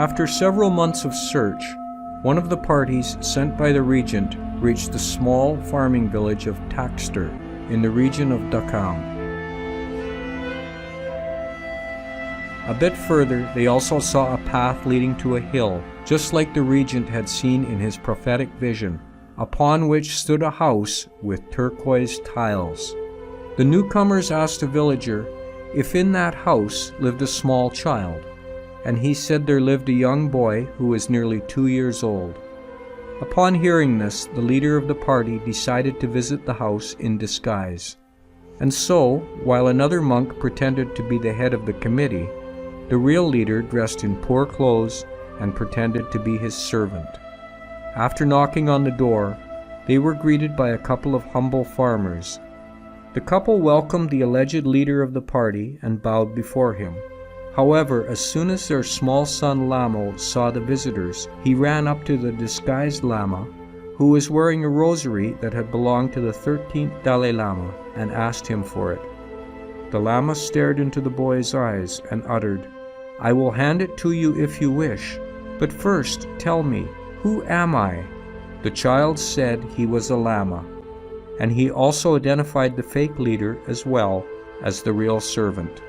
After several months of search, one of the parties sent by the regent reached the small farming village of Taxter in the region of Dakam. A bit further, they also saw a path leading to a hill, just like the regent had seen in his prophetic vision, upon which stood a house with turquoise tiles. The newcomers asked a villager if in that house lived a small child, and he said there lived a young boy who was nearly 2 years old. Upon hearing this, the leader of the party decided to visit the house in disguise. And so, while another monk pretended to be the head of the committee, the real leader dressed in poor clothes and pretended to be his servant. After knocking on the door, they were greeted by a couple of humble farmers. The couple welcomed the alleged leader of the party and bowed before him. However, as soon as their small son Lamo saw the visitors, he ran up to the disguised Lama, who was wearing a rosary that had belonged to the 13th Dalai Lama, and asked him for it. The Lama stared into the boy's eyes and uttered, "I will hand it to you if you wish, but first tell me, who am I?" The child said he was a Lama, and he also identified the fake leader as well as the real servant.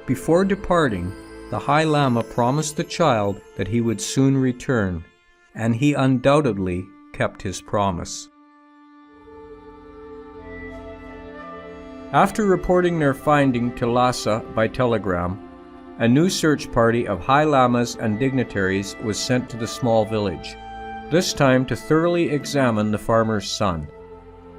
Before departing, the High Lama promised the child that he would soon return, and he undoubtedly kept his promise. After reporting their finding to Lassa by telegram, a new search party of High Lamas and dignitaries was sent to the small village, this time to thoroughly examine the farmer's son.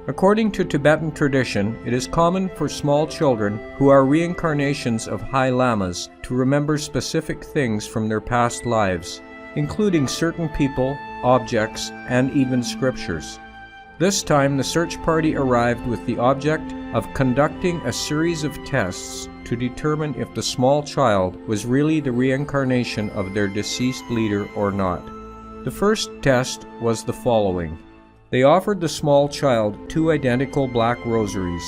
According to Tibetan tradition, it is common for small children who are reincarnations of High Lamas to remember specific things from their past lives, including certain people, objects, and even scriptures. This time, the search party arrived with the object of conducting a series of tests to determine if the small child was really the reincarnation of their deceased leader or not. The first test was the following. They offered the small child 2 identical black rosaries,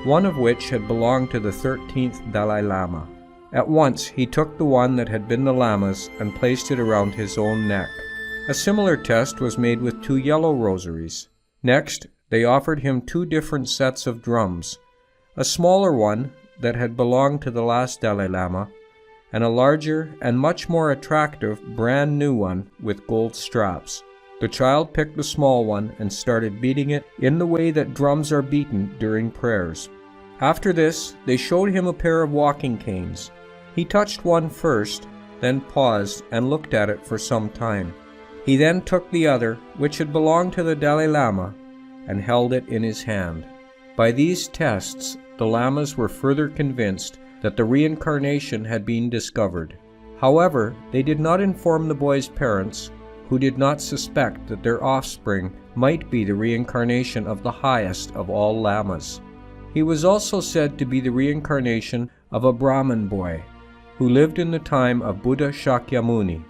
one of which had belonged to the 13th Dalai Lama. At once, he took the one that had been the Lama's and placed it around his own neck. A similar test was made with 2 yellow rosaries. Next, they offered him 2 different sets of drums, a smaller one that had belonged to the last Dalai Lama, and a larger and much more attractive brand new one with gold straps. The child picked the small one and started beating it in the way that drums are beaten during prayers. After this, they showed him a pair of walking canes. He touched one first, then paused and looked at it for some time. He then took the other, which had belonged to the Dalai Lama, and held it in his hand. By these tests, the Lamas were further convinced that the reincarnation had been discovered. However, they did not inform the boy's parents, who did not suspect that their offspring might be the reincarnation of the highest of all Lamas. He was also said to be the reincarnation of a Brahmin boy, who lived in the time of Buddha Shakyamuni.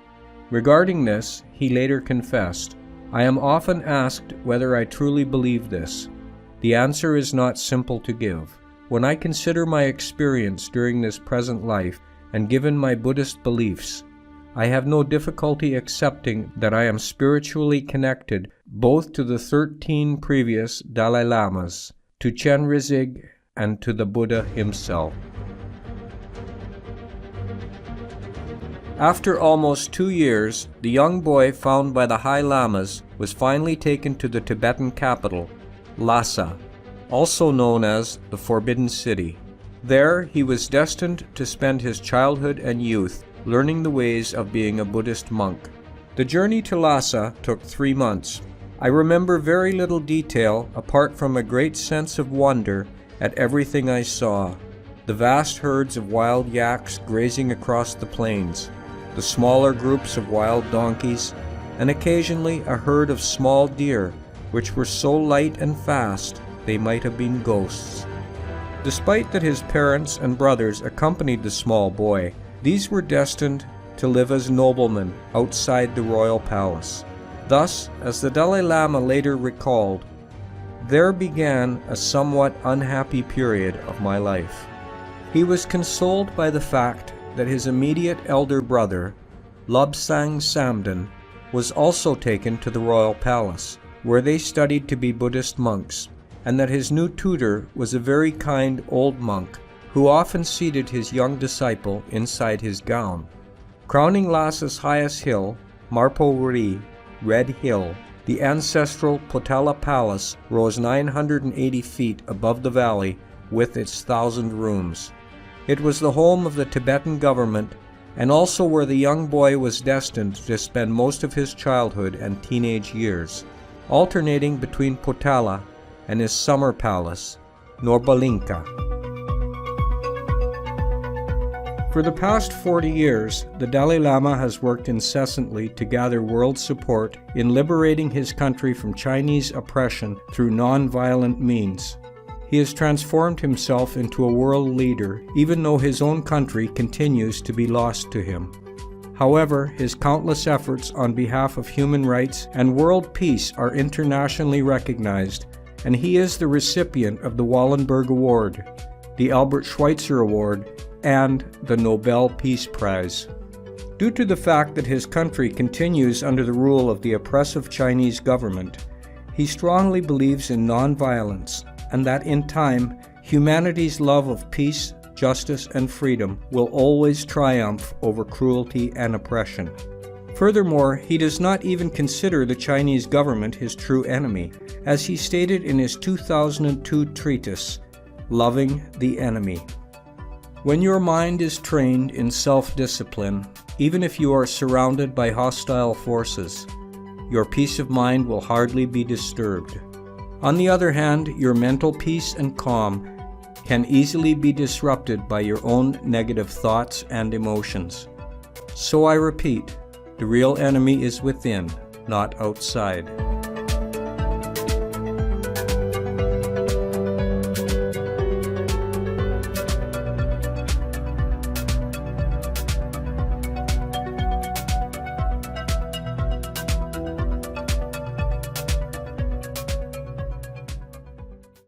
Regarding this, he later confessed, "I am often asked whether I truly believe this. The answer is not simple to give. When I consider my experience during this present life, and given my Buddhist beliefs, I have no difficulty accepting that I am spiritually connected both to the 13 previous Dalai Lamas, to Chenrezig, and to the Buddha himself." After almost 2 years, the young boy found by the High Lamas was finally taken to the Tibetan capital, Lassa, also known as the Forbidden City. There, he was destined to spend his childhood and youth learning the ways of being a Buddhist monk. The journey to Lassa took 3 months. I remember very little detail apart from a great sense of wonder at everything I saw. The vast herds of wild yaks grazing across the plains, the smaller groups of wild donkeys, and occasionally a herd of small deer, which were so light and fast they might have been ghosts. Despite that his parents and brothers accompanied the small boy, these were destined to live as noblemen outside the royal palace. Thus, as the Dalai Lama later recalled, there began a somewhat unhappy period of my life. He was consoled by the fact that his immediate elder brother, Lobsang Samden, was also taken to the royal palace, where they studied to be Buddhist monks, and that his new tutor was a very kind old monk who often seated his young disciple inside his gown. Crowning Lassa's highest hill, Marpori, Red Hill, the ancestral Potala Palace rose 980 feet above the valley with its 1,000 rooms. It was the home of the Tibetan government and also where the young boy was destined to spend most of his childhood and teenage years, alternating between Potala and his summer palace, Norbalinka. For the past 40 years, the Dalai Lama has worked incessantly to gather world support in liberating his country from Chinese oppression through non-violent means. He has transformed himself into a world leader, even though his own country continues to be lost to him. However, his countless efforts on behalf of human rights and world peace are internationally recognized, and he is the recipient of the Wallenberg Award, the Albert Schweitzer Award, and the Nobel Peace Prize. Due to the fact that his country continues under the rule of the oppressive Chinese government, he strongly believes in non-violence, and that in time, humanity's love of peace, justice, and freedom will always triumph over cruelty and oppression. Furthermore, he does not even consider the Chinese government his true enemy, as he stated in his 2002 treatise, Loving the Enemy. When your mind is trained in self-discipline, even if you are surrounded by hostile forces, your peace of mind will hardly be disturbed. On the other hand, your mental peace and calm can easily be disrupted by your own negative thoughts and emotions. So I repeat, the real enemy is within, not outside.